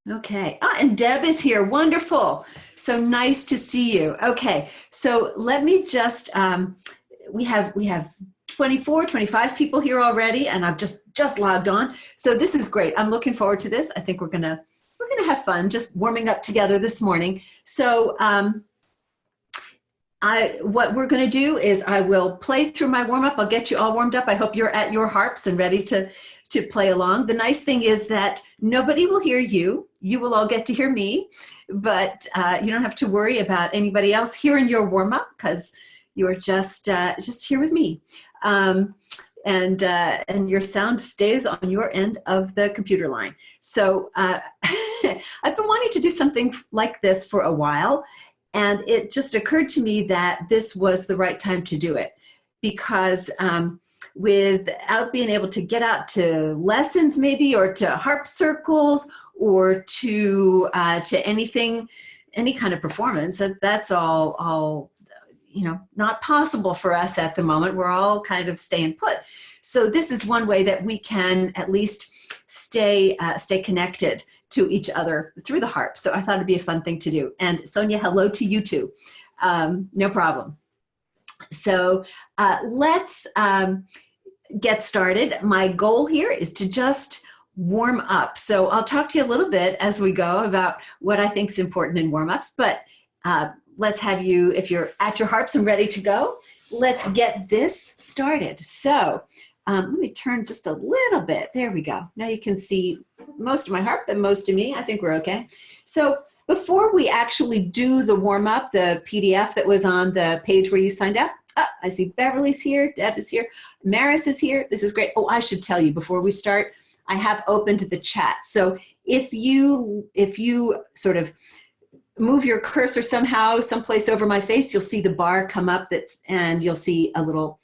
Okay. Ah, and Deb is here. Wonderful. So nice to see you. Okay. So let me just, we have 24, 25 people here already, and I've just logged on. So this is great. I'm looking forward to this. I think we're gonna have fun just warming up together this morning. So what we're going to do is I will play through my warm-up. I'll get you all warmed up. I hope you're at your harps and ready to play along. The nice thing is that nobody will hear you. You will all get to hear me, but you don't have to worry about anybody else hearing your warm-up because you're just here with me. And your sound stays on your end of the computer line. So I've been wanting to do something like this for a while. And it just occurred to me that this was the right time to do it because without being able to get out to lessons maybe or to harp circles or to anything, any kind of performance, that's all not possible for us at the moment. We're all kind of staying put. So this is one way that we can at least stay connected to each other through the harp. So I thought it'd be a fun thing to do. And Sonia, hello to you too. No problem. So let's get started. My goal here is to just warm up. So I'll talk to you a little bit as we go about what I think is important in warm-ups, but let's have you, if you're at your harps and ready to go, let's get this started. So let me turn just a little bit. There we go. Now you can see most of my harp and most of me. I think we're okay. So before we actually do the warm-up, the PDF that was on the page where you signed up, I see Beverly's here, Deb is here, Maris is here. This is great. Oh, I should tell you before we start, I have opened the chat. So if you sort of move your cursor somehow, someplace over my face, you'll see the bar come up and you'll see a little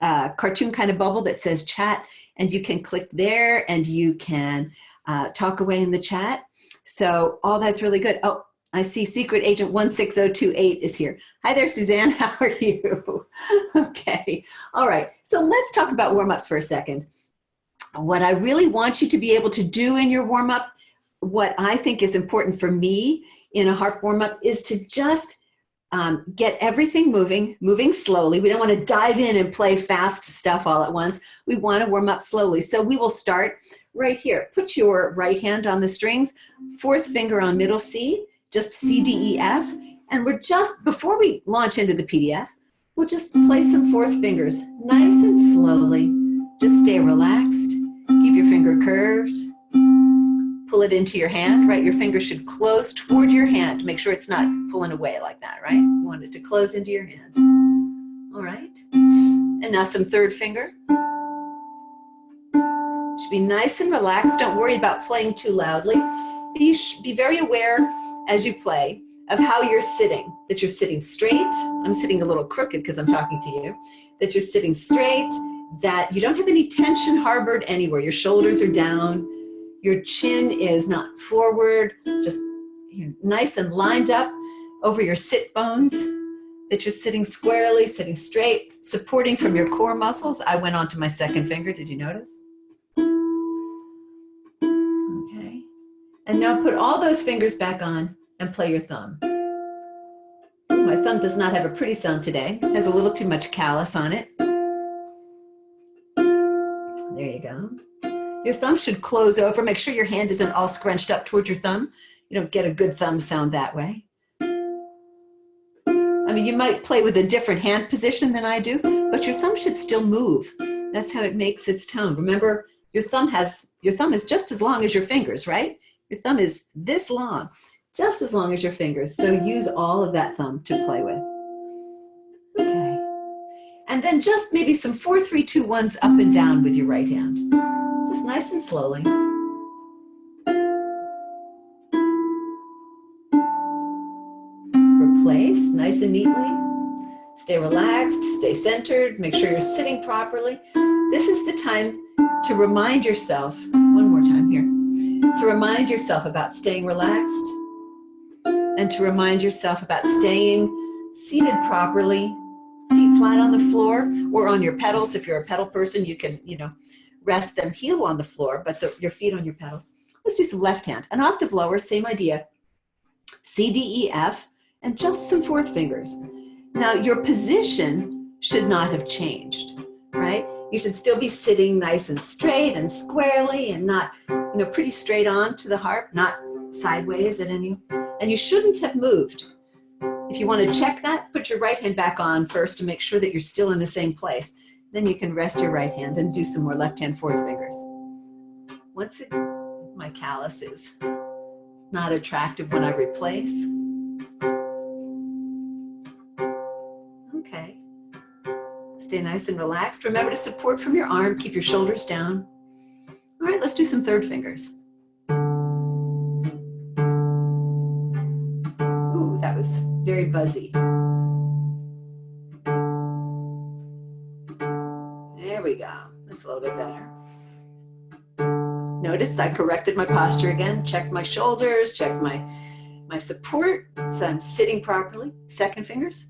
cartoon kind of bubble that says chat, and you can click there and you can talk away in the chat. So all that's really good. Oh, I see Secret Agent 16028 is here. Hi there, Suzanne. How are you? Okay. All right. So let's talk about warm-ups for a second. What I really want you to be able to do in your warm-up, what I think is important for me in a harp warm-up is to just get everything moving slowly. We don't want to dive in and play fast stuff all at once. We want to warm up slowly. So we will start right here. Put your right hand on the strings, fourth finger on middle C, just C, D, E, F. And we're just, before we launch into the PDF, we'll just play some fourth fingers nice and slowly. Just stay relaxed. Keep your finger curved. Pull it into your hand, right? Your finger should close toward your hand. Make sure it's not pulling away like that, right? You want it to close into your hand. All right. And now some third finger. Should be nice and relaxed. Don't worry about playing too loudly. Be very aware as you play of how you're sitting, that you're sitting straight. I'm sitting a little crooked because I'm talking to you. That you're sitting straight, that you don't have any tension harbored anywhere. Your shoulders are down. Your chin is not forward, just nice and lined up over your sit bones, that you're sitting squarely, sitting straight, supporting from your core muscles. I went on to my second finger. Did you notice? Okay. And now put all those fingers back on and play your thumb. My thumb does not have a pretty sound today. It has a little too much callus on it. There you go. Your thumb should close over. Make sure your hand isn't all scrunched up toward your thumb. You don't get a good thumb sound that way. I mean, you might play with a different hand position than I do, but your thumb should still move. That's how it makes its tone. Remember, your thumb is just as long as your fingers, right? Your thumb is this long, just as long as your fingers. So use all of that thumb to play with. Okay. And then just maybe some 4, 3, 2, 1s up and down with your right hand. Just nice and slowly. Replace nice and neatly. Stay relaxed, stay centered, make sure you're sitting properly. This is the time to remind yourself, one more time here, to remind yourself about staying relaxed and to remind yourself about staying seated properly, feet flat on the floor or on your pedals. If you're a pedal person, you can, rest them heel on the floor, but your feet on your pedals. Let's do some left hand. An octave lower, same idea. C, D, E, F, and just some fourth fingers. Now, your position should not have changed, right? You should still be sitting nice and straight and squarely and not, pretty straight on to the harp, not sideways at any, and you shouldn't have moved. If you want to check that, put your right hand back on first to make sure that you're still in the same place. Then you can rest your right hand and do some more left hand fourth fingers. Once again, my callus is not attractive when I replace. Okay. Stay nice and relaxed. Remember to support from your arm. Keep your shoulders down. All right, let's do some third fingers. Ooh, that was very buzzy. There we go. That's a little bit better. Notice I corrected my posture again. Checked my shoulders, checked my support, so I'm sitting properly. Second fingers.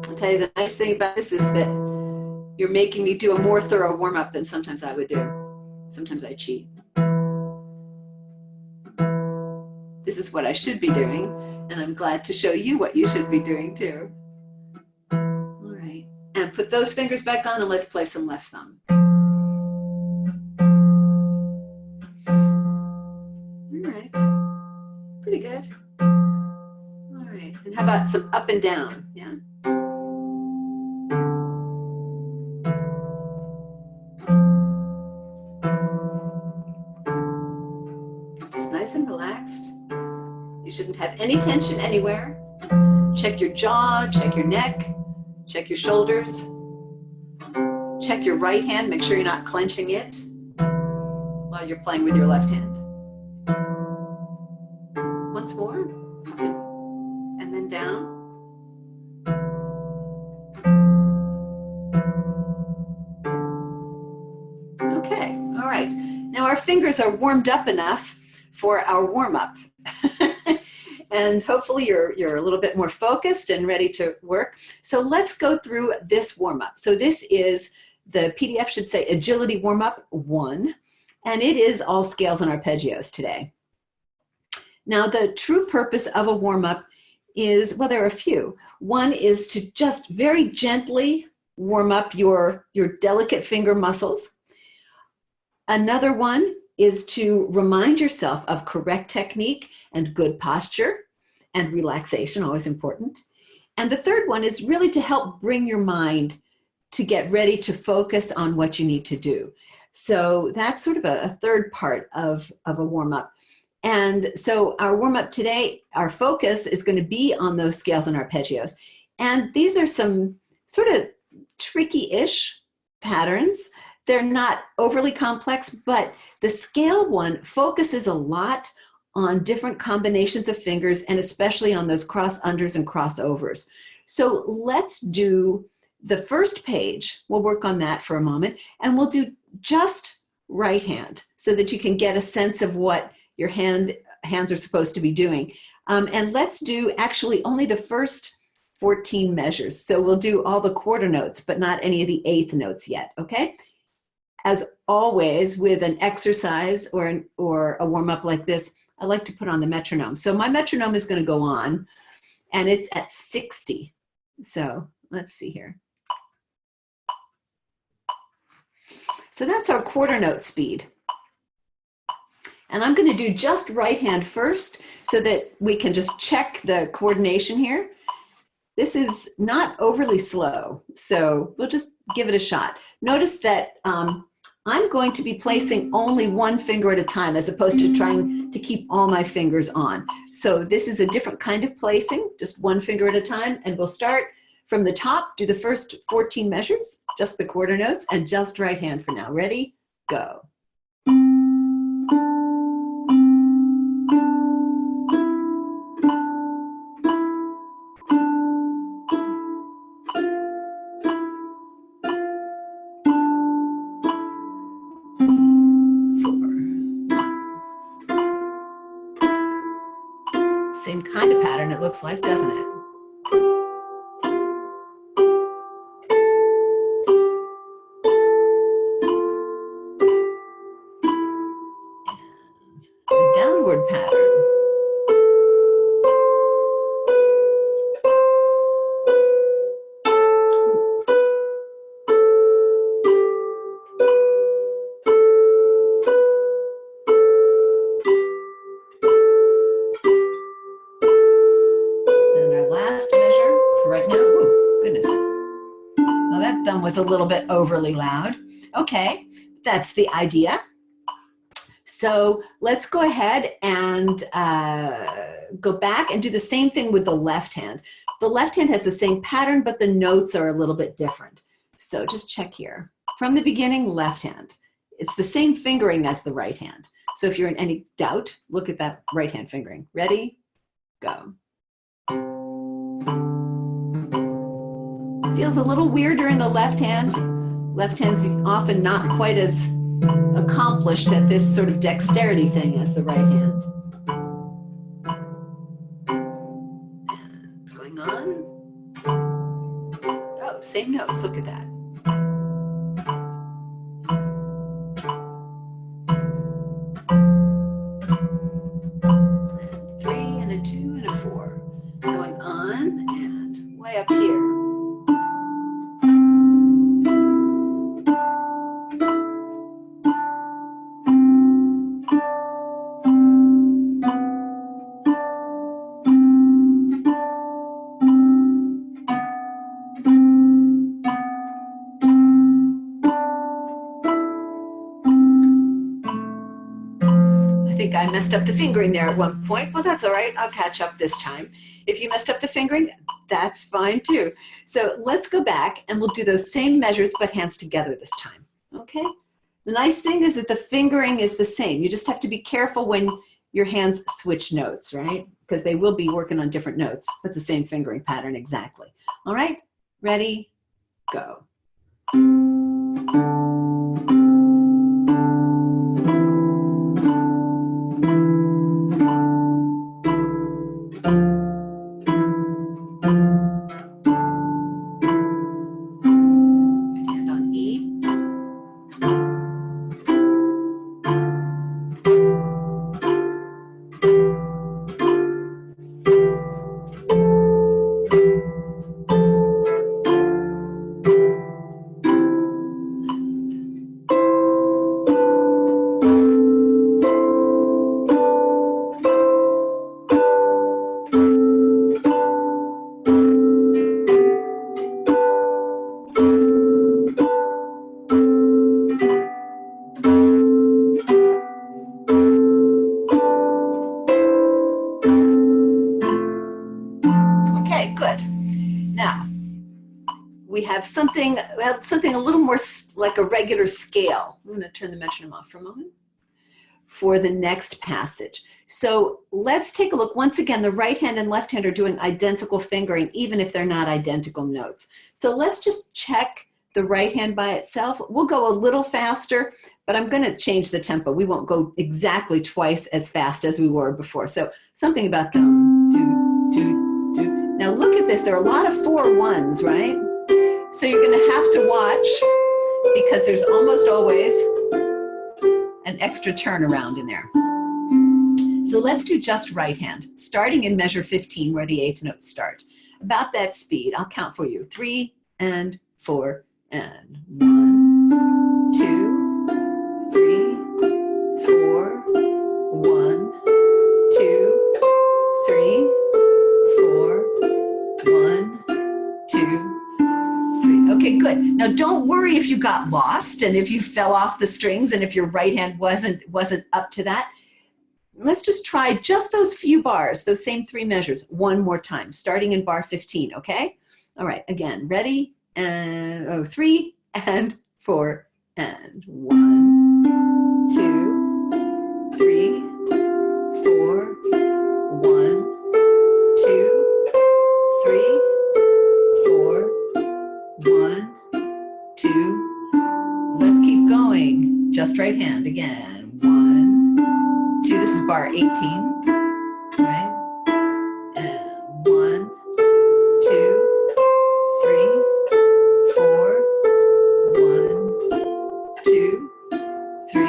I'll tell you the nice thing about this is that you're making me do a more thorough warm-up than sometimes I would do. Sometimes I cheat. This is what I should be doing, and I'm glad to show you what you should be doing too. All right, and put those fingers back on and let's play some left thumb. All right, pretty good. All right, and how about some up and down, yeah? Just nice and relaxed. You shouldn't have any tension anywhere. Check your jaw, check your neck, check your shoulders. Check your right hand, make sure you're not clenching it while you're playing with your left hand. Once more, and then down. Okay, all right. Now our fingers are warmed up enough for our warm-up. And hopefully you're a little bit more focused and ready to work. So let's go through this warm-up. So this is, the PDF should say Agility Warm-Up 1, and it is all scales and arpeggios today. Now the true purpose of a warm-up is, well, there are a few. One is to just very gently warm up your delicate finger muscles. Another one is to remind yourself of correct technique and good posture and relaxation, always important. And the third one is really to help bring your mind to get ready to focus on what you need to do. So that's sort of a third part of a warm-up. And so our warm-up today, our focus is going to be on those scales and arpeggios. And these are some sort of tricky-ish patterns. They're not overly complex, but the scale one focuses a lot on different combinations of fingers and especially on those cross-unders and crossovers. So let's do the first page. We'll work on that for a moment, and we'll do just right hand so that you can get a sense of what your hands are supposed to be doing. And let's do actually only the first 14 measures. So we'll do all the quarter notes, but not any of the eighth notes yet, okay? As always, with an exercise or a warm-up like this, I like to put on the metronome. So my metronome is going to go on, and it's at 60. So let's see here. So that's our quarter note speed. And I'm going to do just right hand first so that we can just check the coordination here. This is not overly slow, so we'll just give it a shot. Notice that I'm going to be placing only one finger at a time as opposed to trying to keep all my fingers on. So this is a different kind of placing, just one finger at a time, and we'll start from the top, do the first 14 measures, just the quarter notes, and just right hand for now. Ready? Go. Same kind of pattern it looks like, doesn't it? downward pattern. And our last measure for right now, oh goodness. Well, that thumb was a little bit overly loud. Okay, that's the idea. So let's go ahead and go back and do the same thing with the left hand. The left hand has the same pattern, but the notes are a little bit different. So just check here. From the beginning, left hand. It's the same fingering as the right hand. So if you're in any doubt, look at that right hand fingering. Ready? Go. Feels a little weirder in the left hand. Left hand's often not quite as accomplished at this sort of dexterity thing as the right hand. And going on. Oh, same notes, look at that. And 3 and a 2 and a 4. Going on and way up here. I messed up the fingering there at one point. Well, that's all right. I'll catch up this time. If you messed up the fingering, that's fine too. So let's go back and we'll do those same measures, but hands together this time. Okay? The nice thing is that the fingering is the same. You just have to be careful when your hands switch notes, right? Because they will be working on different notes, but the same fingering pattern exactly. All right? Ready? Go. Something a little more like a regular scale. I'm going to turn the metronome off for a moment for the next passage. So let's take a look. Once again, the right hand and left hand are doing identical fingering, even if they're not identical notes. So let's just check the right hand by itself. We'll go a little faster, but I'm going to change the tempo. We won't go exactly twice as fast as we were before. So something about dum, doo, doo, doo. Now look at this. There are a lot of 4/1s, right? So you're going to have to watch because there's almost always an extra turnaround in there. So let's do just right hand, starting in measure 15 where the 8th notes start. About that speed, I'll count for you. 3 and 4 and 1, 2, 3, 4, 1, 2, 3, 4, 1, 2, okay, good. Now don't worry if you got lost and if you fell off the strings and if your right hand wasn't up to that. Let's just try just those few bars, those same 3 measures, one more time, starting in bar 15, okay? All right, again, ready? And 3 and 4 and 1, 2, 3, 4, 1, 2, 3, 4, 1, 2. Let's keep going. Just right hand again. 1, 2. This is bar 18, right? And 1, 2, 3, 4, 1, 2, 3,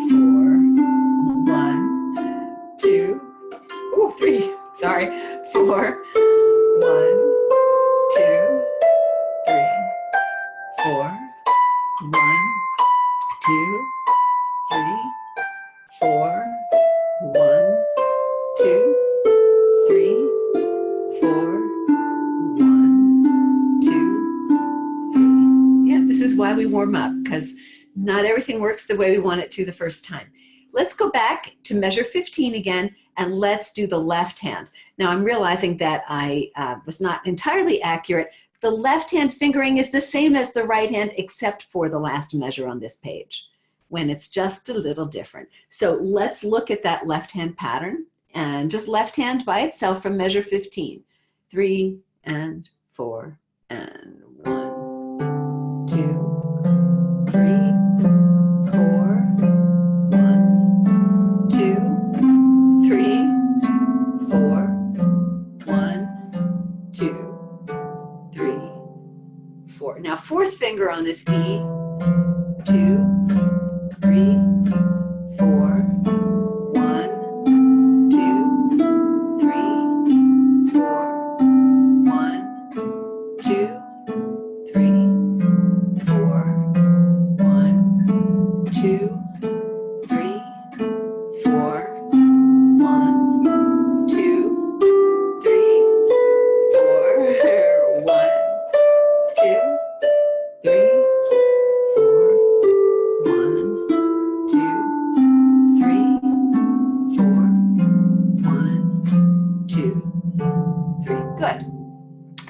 4, 1, 4, 1, 2, 3, 4, 1, 2, 3, 4, 1, 2, 3. Yeah, this is why we warm up, because not everything works the way we want it to the first time. Let's go back to measure 15 again, and let's do the left hand. Now I'm realizing that I was not entirely accurate. The left hand fingering is the same as the right hand, except for the last measure on this page, when it's just a little different. So let's look at that left hand pattern, and just left hand by itself from measure 15. 3 and 4 and 1, 2, 3, 4, 1, 2, 3, 4, 1, 2, 3, 4. Now fourth finger on this E, 2, 3, 4, 1, 2, 3, 4, 1, 2, 3, 4, 1, 2, 3, 4, 1, 2, 3, 4, 1, 2, 3, 4, 1, 2, 3, 4, 1, 2, 3. Good.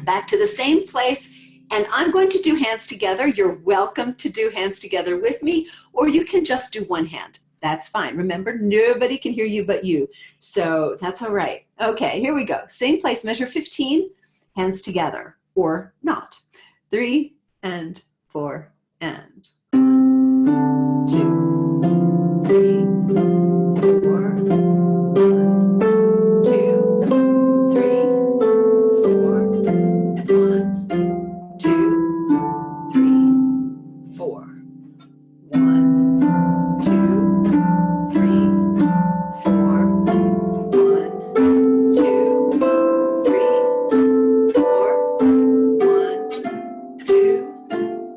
Back to the same place, and I'm going to do hands together. You're welcome to do hands together with me, or you can just do one hand. That's fine. Remember, nobody can hear you but you, so that's all right. Okay, here we go. Same place, measure 15, hands together, or not. 3 and 4 and 1, 2, 3, 4, 1, 2, 3, 4, 1, 2, 3, 4, 1, 2, 3, 4, 1, 2, 3, 4, 1, 2,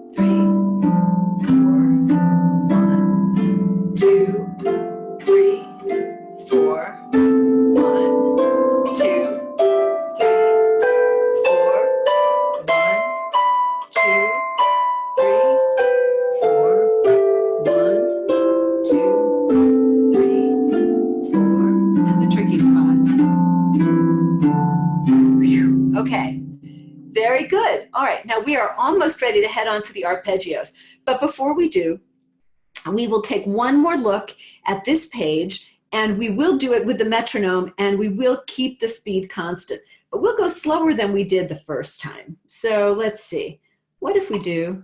3, 4, 1, 2, 3, 4, 1, 2, 3, 4, 1, 2, 3, 4, 1, 2, 3, 4, and the tricky spot. Whew. Okay, very good. All right, now we are almost ready to head on to the arpeggios. But before we do, we will take one more look at this page, and we will do it with the metronome, and we will keep the speed constant. But we'll go slower than we did the first time. So let's see. What if we do?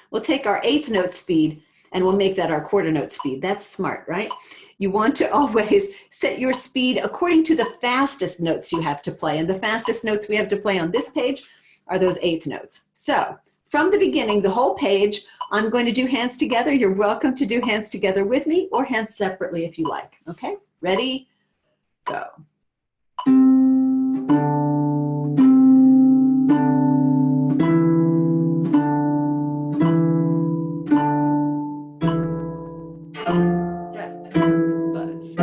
We'll take our eighth note speed, and we'll make that our quarter note speed. That's smart, right? You want to always set your speed according to the fastest notes you have to play. And the fastest notes we have to play on this page are those eighth notes. So from the beginning, the whole page, I'm going to do hands together. You're welcome to do hands together with me, or hands separately if you like. Okay, ready, go. Buzz.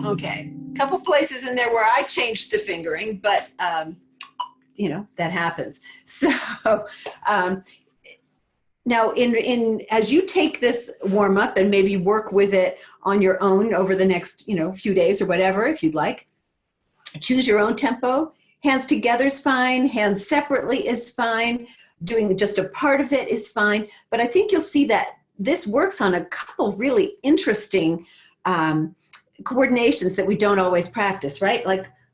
Okay, a couple places in there where I changed the fingering, but you know, that happens. So now as you take this warm up and maybe work with it on your own over the next, you know, few days or whatever, if you'd like, choose your own tempo. Hands together is fine, hands separately is fine, doing just a part of it is fine, but I think you'll see that this works on a couple really interesting coordinations that we don't always practice, right?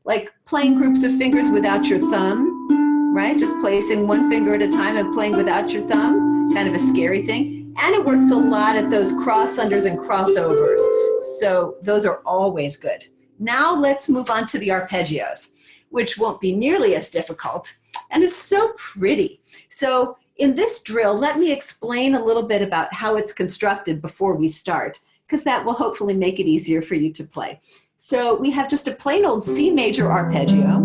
Like playing groups of fingers without your thumb, right? Just placing one finger at a time and playing without your thumb, kind of a scary thing. And it works a lot at those cross-unders and crossovers. So those are always good. Now let's move on to the arpeggios, which won't be nearly as difficult and is so pretty. So in this drill, let me explain a little bit about how it's constructed before we start, because that will hopefully make it easier for you to play. So we have just a plain old C major arpeggio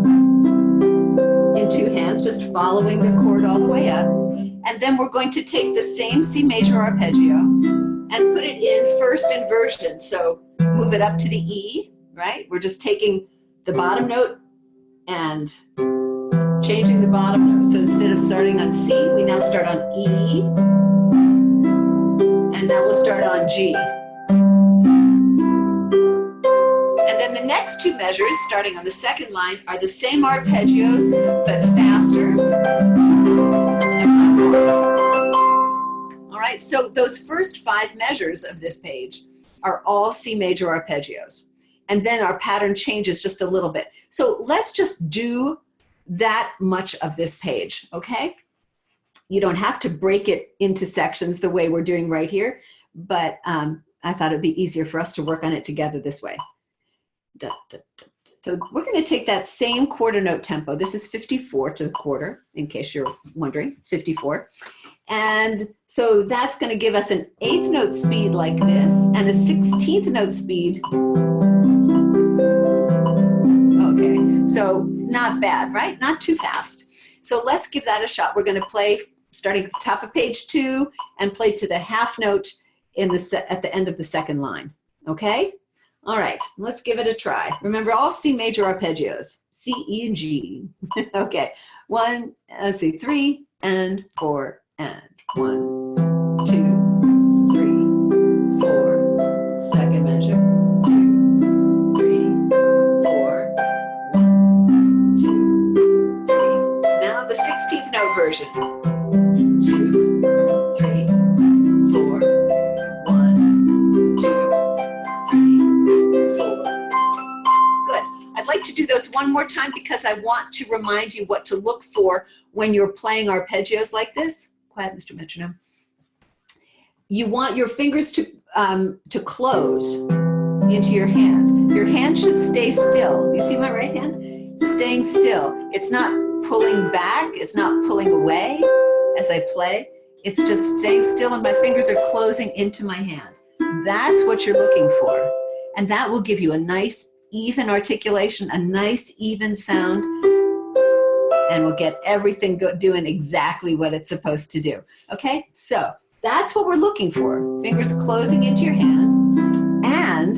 in two hands, just following the chord all the way up. And then we're going to take the same C major arpeggio and put it in first inversion. So move it up to the E, right? We're just taking the bottom note and changing the bottom note. So instead of starting on C, we now start on E. And now we'll start on G. And then the next two measures, starting on the second line, are the same arpeggios, but faster. All right, so those first 5 measures of this page are all C major arpeggios. And then our pattern changes just a little bit. So let's just do that much of this page, okay? You don't have to break it into sections the way we're doing right here, but I thought it'd be easier for us to work on it together this way. So we're going to take that same quarter note tempo. This is 54 to the quarter, in case you're wondering. It's 54. And so that's going to give us an 8th note speed like this and a 16th note speed. Okay, so not bad, right? Not too fast. So let's give that a shot. We're going to play starting at the top of page 2 and play to the half note at the end of the second line. Okay? All right, let's give it a try. Remember, all C major arpeggios, C, E, and G. Okay, 1, let's see, 3 and 4 and 1, 2, 3, 4. Second measure. 2, 3, 4. 1, 2, 3. Now the 16th note version. 2, 3, 4. 1, 2, 3, 4. Good. I'd like to do those one more time because I want to remind you what to look for when you're playing arpeggios like this. Quiet, Mr. Metronome. You want your fingers to close into your hand. Your hand should stay still. You see my right hand? Staying still. It's not pulling back. It's not pulling away as I play. It's just staying still and my fingers are closing into my hand. That's what you're looking for. And that will give you a nice, even articulation, a nice, even sound, and we'll get everything doing exactly what it's supposed to do. Okay, so that's what we're looking for. Fingers closing into your hand. And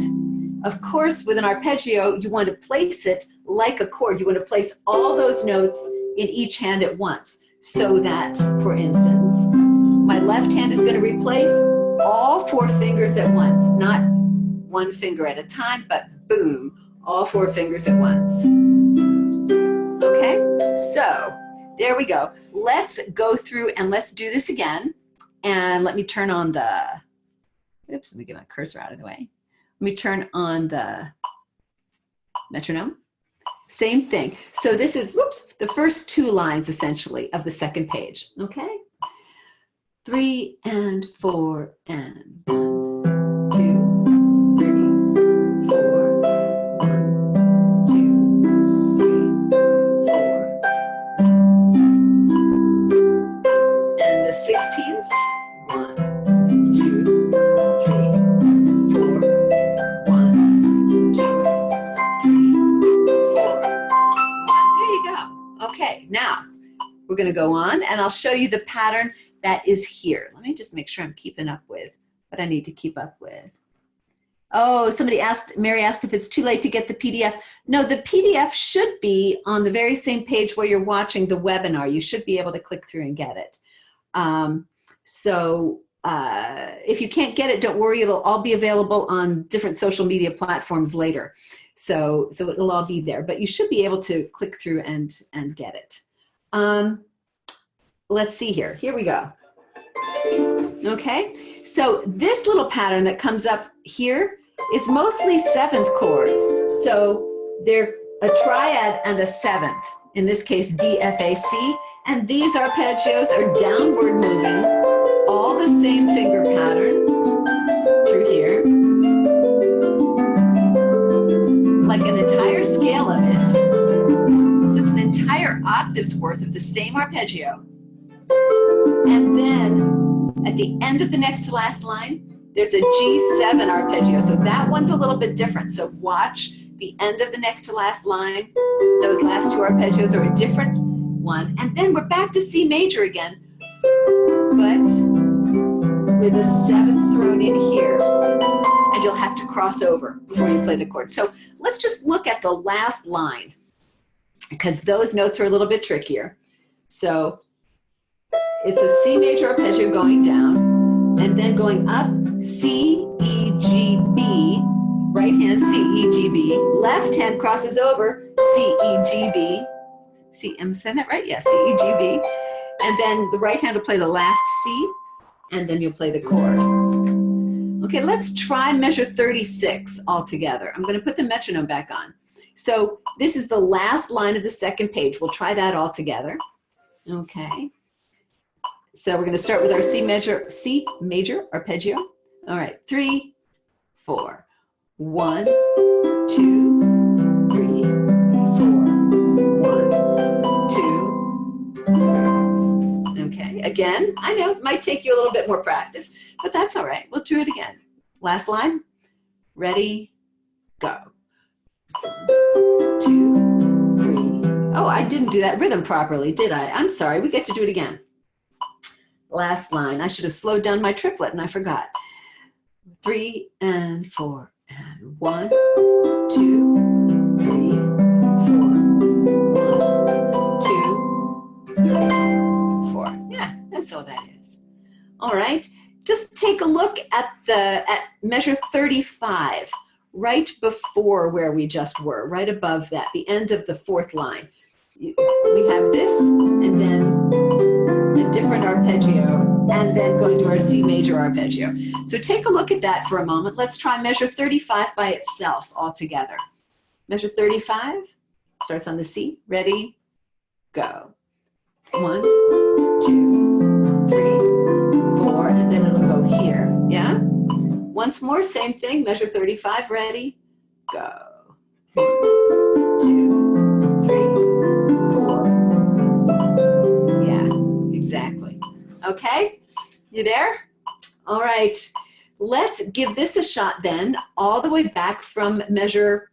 of course, with an arpeggio, you want to place it like a chord. You want to place all those notes in each hand at once. So that, for instance, my left hand is going to replace all 4 fingers at once, not one finger at a time, but boom, all 4 fingers at once. Okay, so there we go. Let's go through and let's do this again. And let me turn on the, oops, let me get my cursor out of the way. Let me turn on the metronome. Same thing. So this is, whoops, the first 2 lines essentially of the second page. Okay, 3 and 4 and 1, 2, 3, 4, 1, 2, 3, 4. And the 16th, 1, 2, 3, 4, 1, 2, 3, 4, 1. There you go. Okay, now we're going to go on and I'll show you the pattern that is here. Let me just make sure I'm keeping up with what I need to keep up with. Oh, Mary asked if it's too late to get the PDF. No, the PDF should be on the very same page where you're watching the webinar. You should be able to click through and get it. If you can't get it, don't worry, it'll all be available on different social media platforms later. So it'll all be there, but you should be able to click through and get it. Let's see here. Here we go. Okay, so this little pattern that comes up here is mostly seventh chords. So they're a triad and a seventh, in this case D, F, A, C, and these arpeggios are downward moving, all the same finger pattern through here, like an entire scale of it. So it's an entire octave's worth of the same arpeggio. And then at the end of the next to last line, there's a G7 arpeggio. So that one's a little bit different. So watch the end of the next to last line. Those last two arpeggios are a different one. And then we're back to C major again, but with a seventh thrown in here. And you'll have to cross over before you play the chord. So let's just look at the last line, because those notes are a little bit trickier. So it's a C major arpeggio going down, and then going up, C, E, G, B, right hand C, E, G, B, left hand crosses over, C, E, G, B, C, am I saying that right? Yes, C, E, G, B, and then the right hand will play the last C, and then you'll play the chord. Okay, let's try measure 36 all together. I'm going to put the metronome back on. So this is the last line of the second page. We'll try that all together. Okay. So we're going to start with our C major arpeggio. All right, 3, 4. 1, 2, 3, 4. 1, 2, 3. Okay, again, I know it might take you a little bit more practice, but that's all right. We'll do it again. Last line. Ready, go. 1, 2, 3. Oh, I didn't do that rhythm properly, did I? I'm sorry. We get to do it again. Last line. I should have slowed down my triplet and I forgot. 3 and 4 and 1, 2, 3, 4. 1, 2, 3, 4. Yeah, that's all that is. All right. Just take a look at measure 35, right before where we just were, right above that, the end of the fourth line. We have this, and then a different arpeggio, and then going to our C major arpeggio. So take a look at that for a moment. Let's try measure 35 by itself all together. Measure 35 starts on the C. Ready, go. 1, 2, 3, 4, and then it'll go here. Yeah? Once more, same thing. Measure 35. Ready, go. 1, 2, 3, 4. Yeah, exactly. Okay, you there? All right, let's give this a shot then, all the way back from measure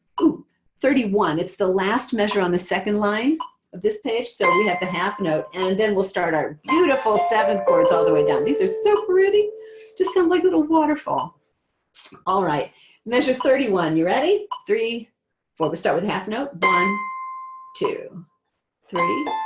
31. It's the last measure on the second line of this page, so we have the half note, and then we'll start our beautiful seventh chords all the way down. These are so pretty, just sound like a little waterfall. All right, measure 31, you ready? 3, 4, we start with half note. 1, 2, 3, 4.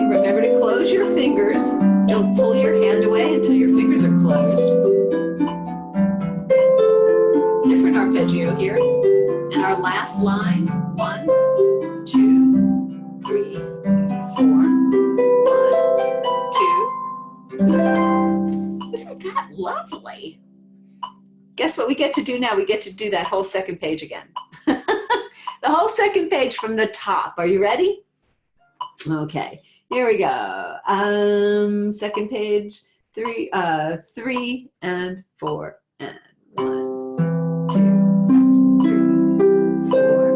Remember to close your fingers. Don't pull your hand away until your fingers are closed. Different arpeggio here. And our last line, 1, 2, 3, 4. 1, 2, 3. Isn't that lovely? Guess what we get to do now? We get to do that whole second page again. The whole second page from the top. Are you ready? Okay, here we go. Second page, 3 and 4 and 1, 2, 3, 4.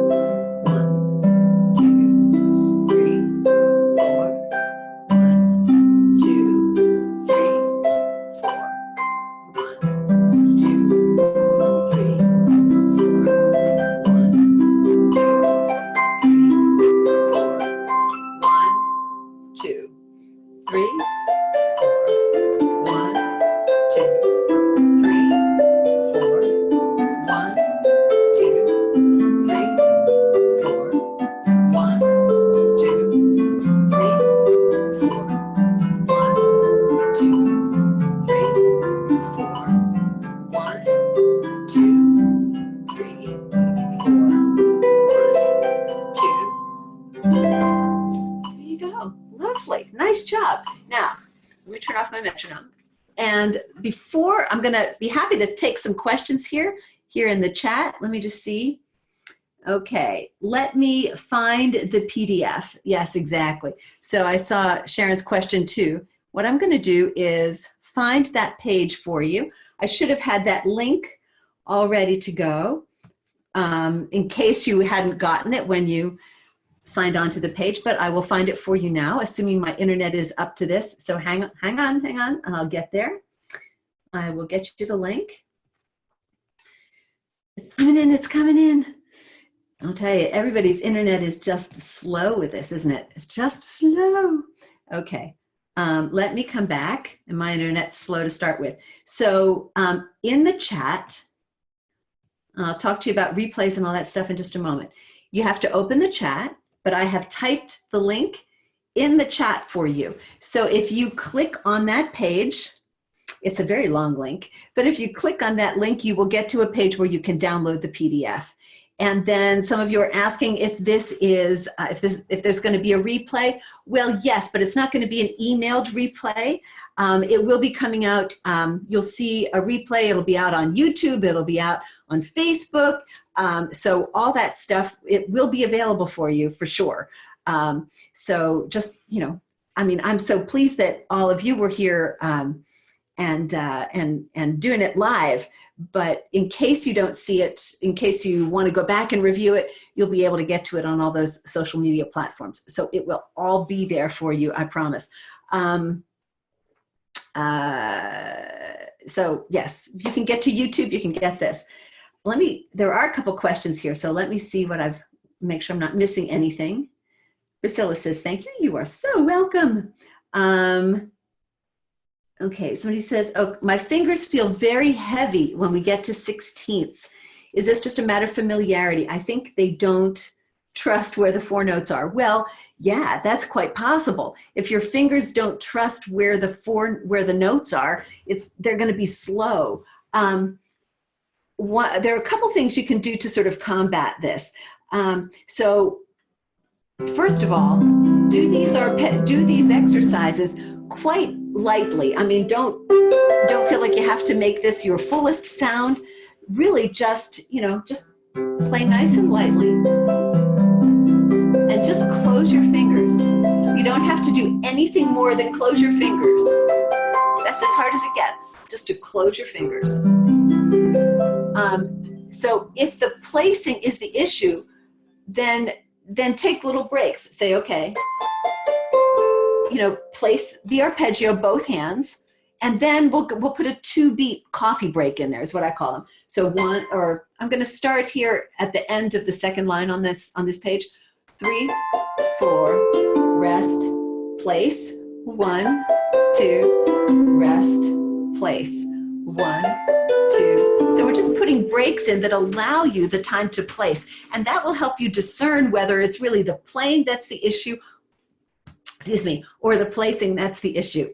1, 2, 3, 4. 1, 2, 3, 4. 1, 2, 3, 4. 1, 2, 3, 4. 1, 2. Now, let me turn off my metronome. And before, I'm going to be happy to take some questions here in the chat. Let me just see. Okay, let me find the PDF. Yes, exactly. So I saw Sharon's question too. What I'm going to do is find that page for you. I should have had that link all ready to go in case you hadn't gotten it when you signed on to the page, but I will find it for you now, assuming my internet is up to this. So hang on, and I'll get there. I will get you the link. It's coming in. I'll tell you, everybody's internet is just slow with this, isn't it? It's just slow. Okay, let me come back, and my internet's slow to start with. So in the chat, I'll talk to you about replays and all that stuff in just a moment. You have to open the chat, but I have typed the link in the chat for you. So if you click on that page, it's a very long link, but if you click on that link, you will get to a page where you can download the PDF. And then some of you are asking if this is, if there's going to be a replay. Well, yes, but it's not going to be an emailed replay. It will be coming out. You'll see a replay. It'll be out on YouTube. It'll be out on Facebook. So all that stuff, it will be available for you for sure. So just, you know, I mean, I'm so pleased that all of you were here and doing it live. But in case you don't see it, in case you want to go back and review it, you'll be able to get to it on all those social media platforms. So it will all be there for you, I promise. So yes, if you can get to YouTube, you can get this. There are a couple questions here, so let me see what make sure I'm not missing anything. Priscilla says, thank you, you are so welcome. Okay, somebody says, oh, my fingers feel very heavy when we get to 16ths. Is this just a matter of familiarity? I think they don't trust where the 4 notes are. Well, yeah, that's quite possible. If your fingers don't trust where the notes are, they're going to be slow. There are a couple things you can do to sort of combat this. So first of all, do these exercises quite lightly. I mean, don't feel like you have to make this your fullest sound. Really just, you know, just play nice and lightly and just close your fingers. You don't have to do anything more than close your fingers. That's as hard as it gets, just to close your fingers. So if the placing is the issue, then take little breaks. Say, okay, you know, place the arpeggio, both hands, and then we'll put a 2-beat coffee break in there, is what I call them. So I'm going to start here at the end of the second line on this page. 3, 4, rest, place. 1, 2, rest, place. 1, 2. So we're just putting breaks in that allow you the time to place, and that will help you discern whether it's really the playing that's the issue, excuse me, or the placing that's the issue.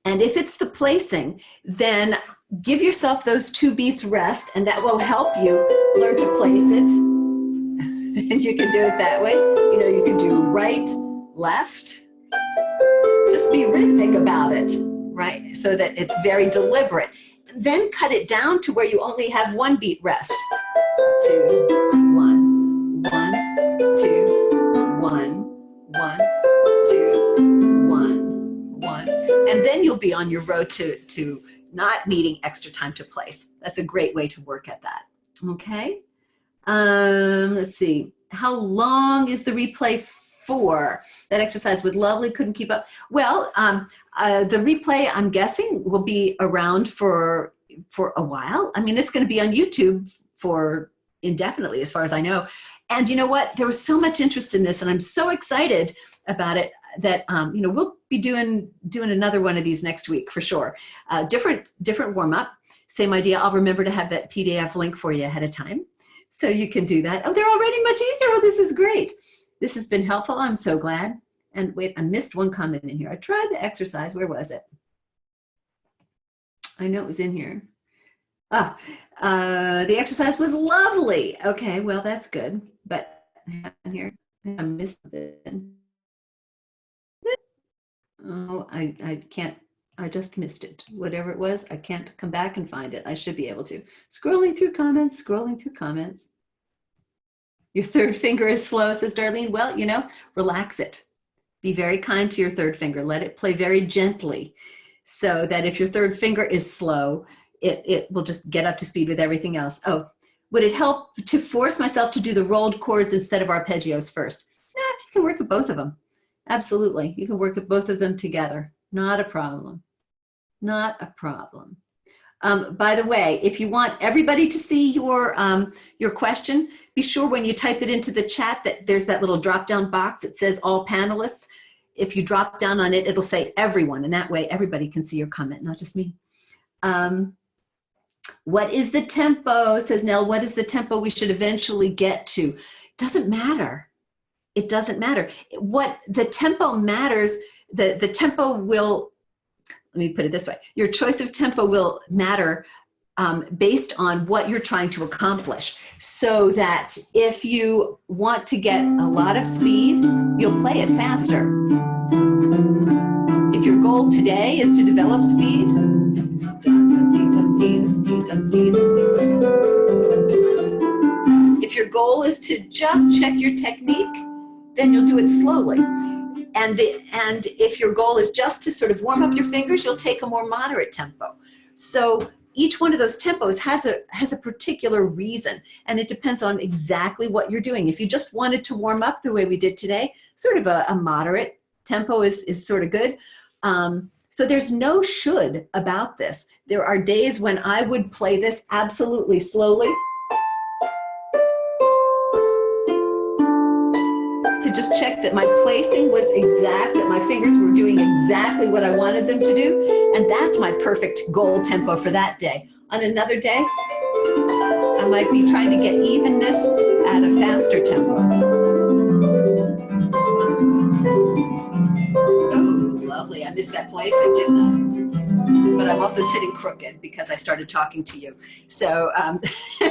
And if it's the placing, then give yourself those 2 beats rest, and that will help you learn to place it. And you can do it that way. You know, you can do right, left. Just be rhythmic about it, right? So that it's very deliberate. Then cut it down to where you only have 1 beat rest. 2, 1, 1, 2, 1, 1, 2, 1, 1. And then you'll be on your road to not needing extra time to place. That's a great way to work at that. Okay. Let's see. How long is the replay for? That exercise was lovely. Couldn't keep up. Well, the replay, I'm guessing, will be around for a while. I mean, it's going to be on YouTube for indefinitely, as far as I know. And you know what? There was so much interest in this, and I'm so excited about it that you know, we'll be doing another one of these next week for sure. Different warm up. Same idea. I'll remember to have that PDF link for you ahead of time, so you can do that. Oh, they're already much easier. Oh, this is great. This has been helpful. I'm so glad. And wait, I missed one comment in here. I tried the exercise. Where was it? I know it was in here. The exercise was lovely. Okay, well, that's good. But here, I missed it. Oh, I can't, I just missed it. Whatever it was, I can't come back and find it. I should be able to. Scrolling through comments, scrolling through comments. Your third finger is slow, says Darlene. Well, you know, relax it. Be very kind to your third finger. Let it play very gently so that if your third finger is slow, it will just get up to speed with everything else. Oh, would it help to force myself to do the rolled chords instead of arpeggios first? Nah, you can work with both of them. Absolutely. You can work with both of them together. Not a problem. Not a problem. By the way, if you want everybody to see your question, be sure when you type it into the chat that there's that little drop-down box. It says all panelists. If you drop down on it, it'll say everyone, and that way everybody can see your comment, not just me. What is the tempo, says Nell, what is the tempo we should eventually get to? It doesn't matter. It doesn't matter. What the tempo matters, the tempo will, let me put it this way, your choice of tempo will matter based on what you're trying to accomplish. So that if you want to get a lot of speed, you'll play it faster. If your goal today is to develop speed, if your goal is to just check your technique, then you'll do it slowly. And if your goal is just to sort of warm up your fingers, you'll take a more moderate tempo. So each one of those tempos has a particular reason, and it depends on exactly what you're doing. If you just wanted to warm up the way we did today, sort of a moderate tempo is sort of good. So there's no should about this. There are days when I would play this absolutely slowly to just check that my placing was exact, that my fingers were doing exactly what I wanted them to do, and that's my perfect goal tempo for that day. On another day, I might be trying to get evenness at a faster tempo. Oh, lovely. I missed that placing, didn't I? But I'm also sitting crooked because I started talking to you. So,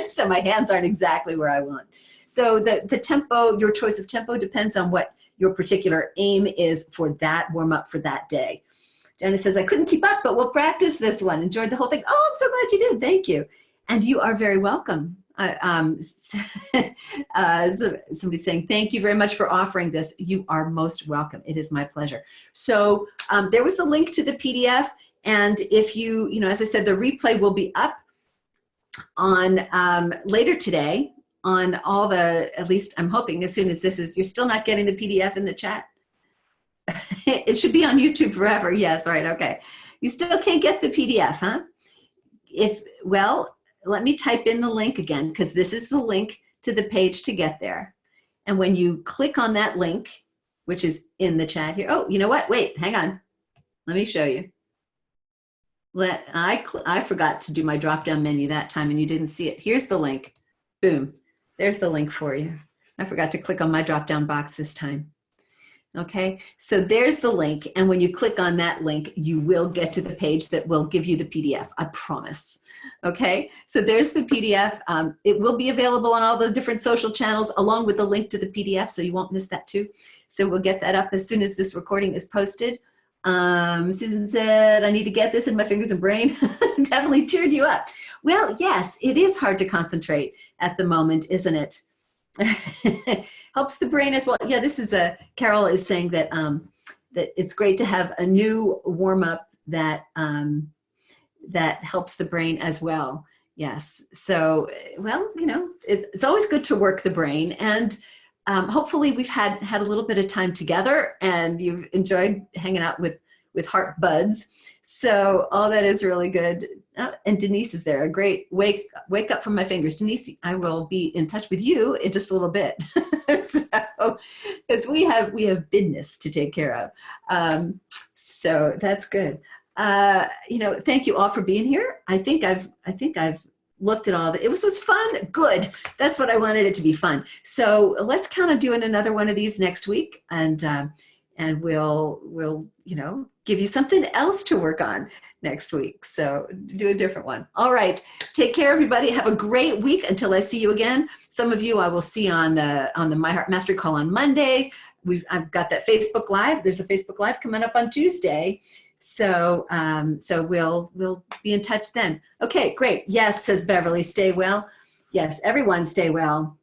so my hands aren't exactly where I want. So the tempo, your choice of tempo depends on what your particular aim is for that warm up for that day. Jenna says, I couldn't keep up, but we'll practice this one. Enjoyed the whole thing. Oh, I'm so glad you did. Thank you. And you are very welcome. Somebody's saying, thank you very much for offering this. You are most welcome. It is my pleasure. So there was the link to the PDF. And if you know, as I said, the replay will be up on later today on all the, at least I'm hoping as soon as this is, you're still not getting the PDF in the chat. It should be on YouTube forever. Yes, right, okay. You still can't get the PDF, huh? Well, let me type in the link again, because this is the link to the page to get there. And when you click on that link, which is in the chat here, oh, you know what? Wait, hang on. Let me show you. I forgot to do my drop-down menu that time, and you didn't see it. Here's the link. Boom. There's the link for you. I forgot to click on my drop-down box this time. Okay, so there's the link, and when you click on that link, you will get to the page that will give you the PDF, I promise. Okay, so there's the PDF. It will be available on all the different social channels along with the link to the PDF, so you won't miss that too. So we'll get that up as soon as this recording is posted. Susan said, I need to get this in my fingers and brain. Definitely cheered you up. Well, yes, it is hard to concentrate at the moment, isn't it? Helps the brain as well. Yeah, this is Carol is saying that that it's great to have a new warm-up that that helps the brain as well. Yes. So, well, you know, it's always good to work the brain, and hopefully we've had a little bit of time together, and you've enjoyed hanging out with Harp buds. So all that is really good. And Denise is there. A great wake up from my fingers. Denise, I will be in touch with you in just a little bit. So, because we have business to take care of. So that's good. You know, thank you all for being here. I think I've looked at all that. It was fun. Good. That's what I wanted it to be, fun. So let's count on doing another one of these next week, and we'll you know, give you something else to work on next week. So do a different one. All right. Take care, everybody. Have a great week until I see you again. Some of you I will see on the My Harp Mastery call on Monday. I've got that Facebook Live. There's a Facebook Live coming up on Tuesday. So, so we'll be in touch then. Okay, great. Yes, says Beverly, stay well. Yes, everyone stay well.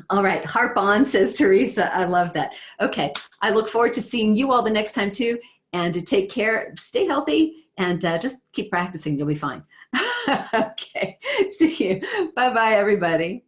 All right, harp on, says Teresa. I love that. Okay, I look forward to seeing you all the next time too, and to take care, stay healthy, and just keep practicing. You'll be fine. Okay, see you. Bye-bye, everybody.